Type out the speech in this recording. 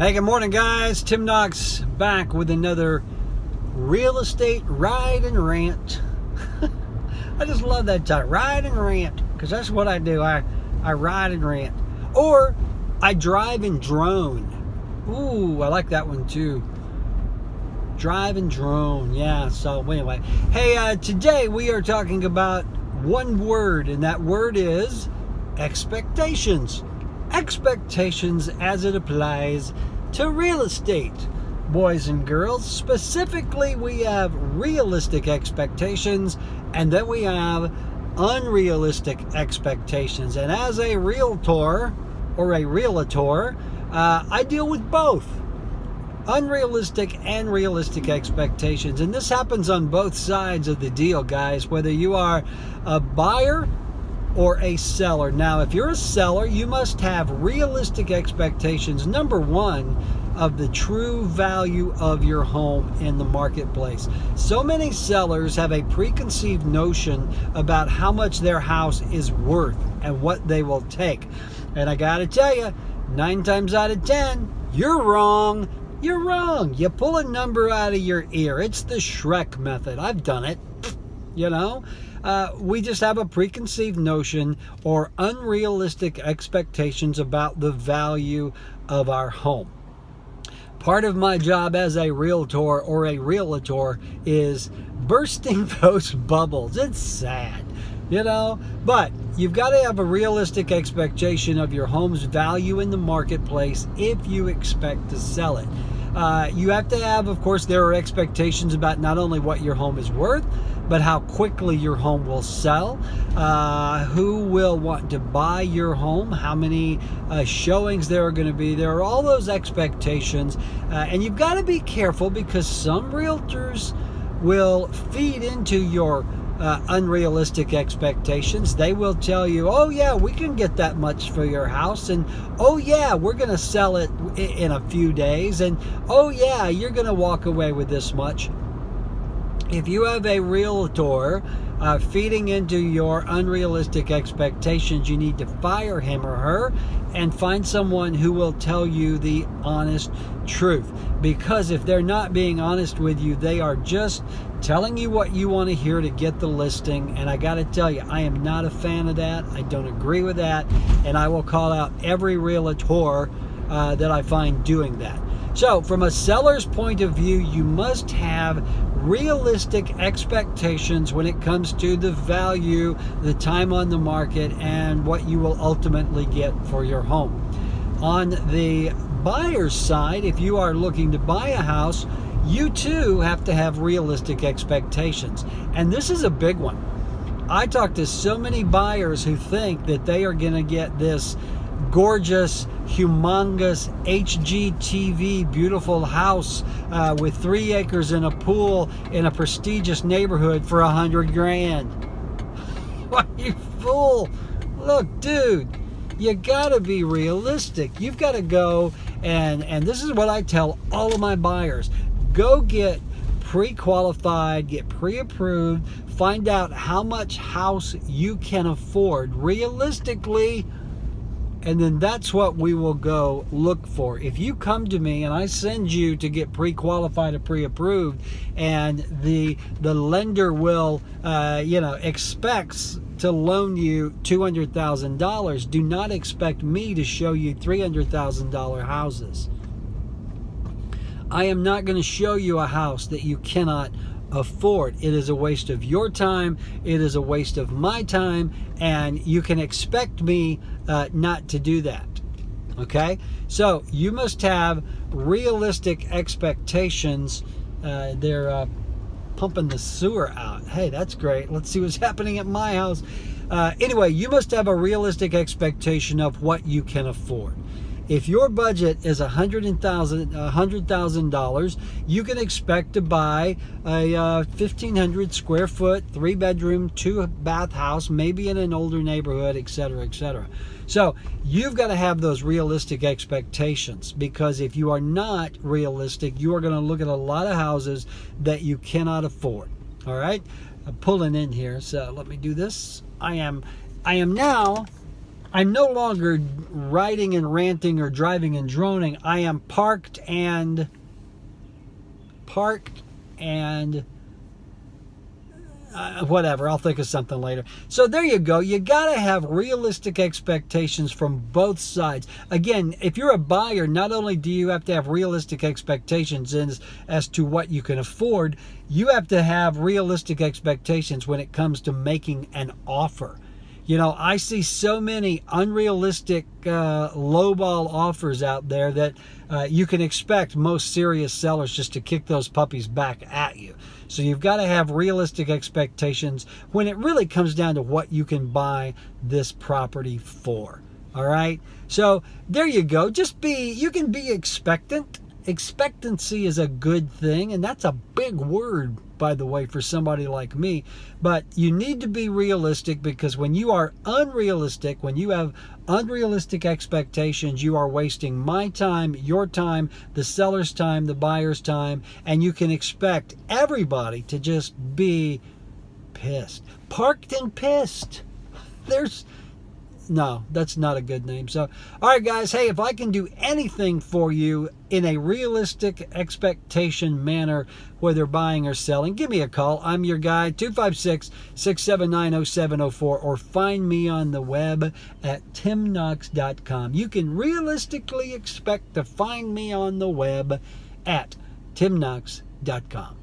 Hey, good morning, guys. Tim Knox back with another real estate ride and rant. I just love that title, ride and rant, because that's what I do. I ride and rant. Or I drive and drone. Ooh, I like that one too. Drive and drone. Yeah, so anyway. Hey, today we are talking about one word, and that word is expectations. Expectations as it applies to real estate, boys and girls. Specifically, we have realistic expectations, and then we have unrealistic expectations. And as a realtor or a realtor, I deal with both unrealistic and realistic expectations. And this happens on both sides of the deal, guys, whether you are a buyer or a seller. Now, if you're a seller, you must have realistic expectations, number one, of the true value of your home in the marketplace. So many sellers have a preconceived notion about how much their house is worth and what they will take. And I gotta tell you, 9 times out of 10, you're wrong. You're wrong. You pull a number out of your ear. It's the Shrek method. I've done it, you know. We just have a preconceived notion or unrealistic expectations about the value of our home. Part of my job as a realtor or a realtor is bursting those bubbles. It's sad, you know, but you've got to have a realistic expectation of your home's value in the marketplace if you expect to sell it. You have to have, of course, there are expectations about not only what your home is worth, but how quickly your home will sell, who will want to buy your home, how many showings there are going to be. There are all those expectations, and you've got to be careful because some realtors will feed into your unrealistic expectations. They will tell you, oh yeah, we can get that much for your house, and oh yeah, we're going to sell it in a few days, and oh yeah, you're going to walk away with this much. If you have a realtor feeding into your unrealistic expectations, you need to fire him or her and find someone who will tell you the honest truth. Because if they're not being honest with you, they are just telling you what you want to hear to get the listing. And I got to tell you, I am not a fan of that. I don't agree with that. And I will call out every realtor that I find doing that. So from a seller's point of view, you must have realistic expectations when it comes to the value, the time on the market, and what you will ultimately get for your home. On the buyer's side, if you are looking to buy a house, you too have to have realistic expectations. And this is a big one. I talk to so many buyers who think that they are going to get this gorgeous, humongous HGTV beautiful house with 3 acres and a pool in a prestigious neighborhood for $100,000. What, you fool? Look, dude, you gotta be realistic. You've got to go and this is what I tell all of my buyers: go get pre-qualified, get pre-approved, find out how much house you can afford realistically. And then that's what we will go look for. If you come to me and I send you to get pre-qualified or pre-approved, and the lender will, expects to loan you $200,000, do not expect me to show you $300,000 houses. I am not going to show you a house that you cannot afford. It is a waste of your time. It is a waste of my time, and you can expect me not to do that. Okay, so you must have realistic expectations. They're pumping the sewer out. Hey, that's great. Let's see what's happening at my house. Anyway, you must have a realistic expectation of what you can afford. If your budget is $100,000, you can expect to buy a 1,500 square foot, 3-bedroom, 2-bath house, maybe in an older neighborhood, etc., etc. So you've got to have those realistic expectations, because if you are not realistic, you are going to look at a lot of houses that you cannot afford. All right, I'm pulling in here, so let me do this. I am now I'm no longer writing and ranting or driving and droning. I am parked and whatever. I'll think of something later. So there you go. You got to have realistic expectations from both sides. Again, if you're a buyer, not only do you have to have realistic expectations as to what you can afford, you have to have realistic expectations when it comes to making an offer. You know, I see so many unrealistic lowball offers out there that you can expect most serious sellers just to kick those puppies back at you. So you've got to have realistic expectations when it really comes down to what you can buy this property for. All right? So there you go. You can be expectant. Expectancy is a good thing, and that's a big word, by the way, for somebody like me. But you need to be realistic, because when you are unrealistic, when you have unrealistic expectations, you are wasting my time, your time, the seller's time, the buyer's time, and you can expect everybody to just be pissed. Parked and pissed. No, that's not a good name. So, all right, guys. Hey, if I can do anything for you in a realistic expectation manner, whether buying or selling, give me a call. I'm your guy, 256-679-0704, or find me on the web at timknox.com. You can realistically expect to find me on the web at timknox.com.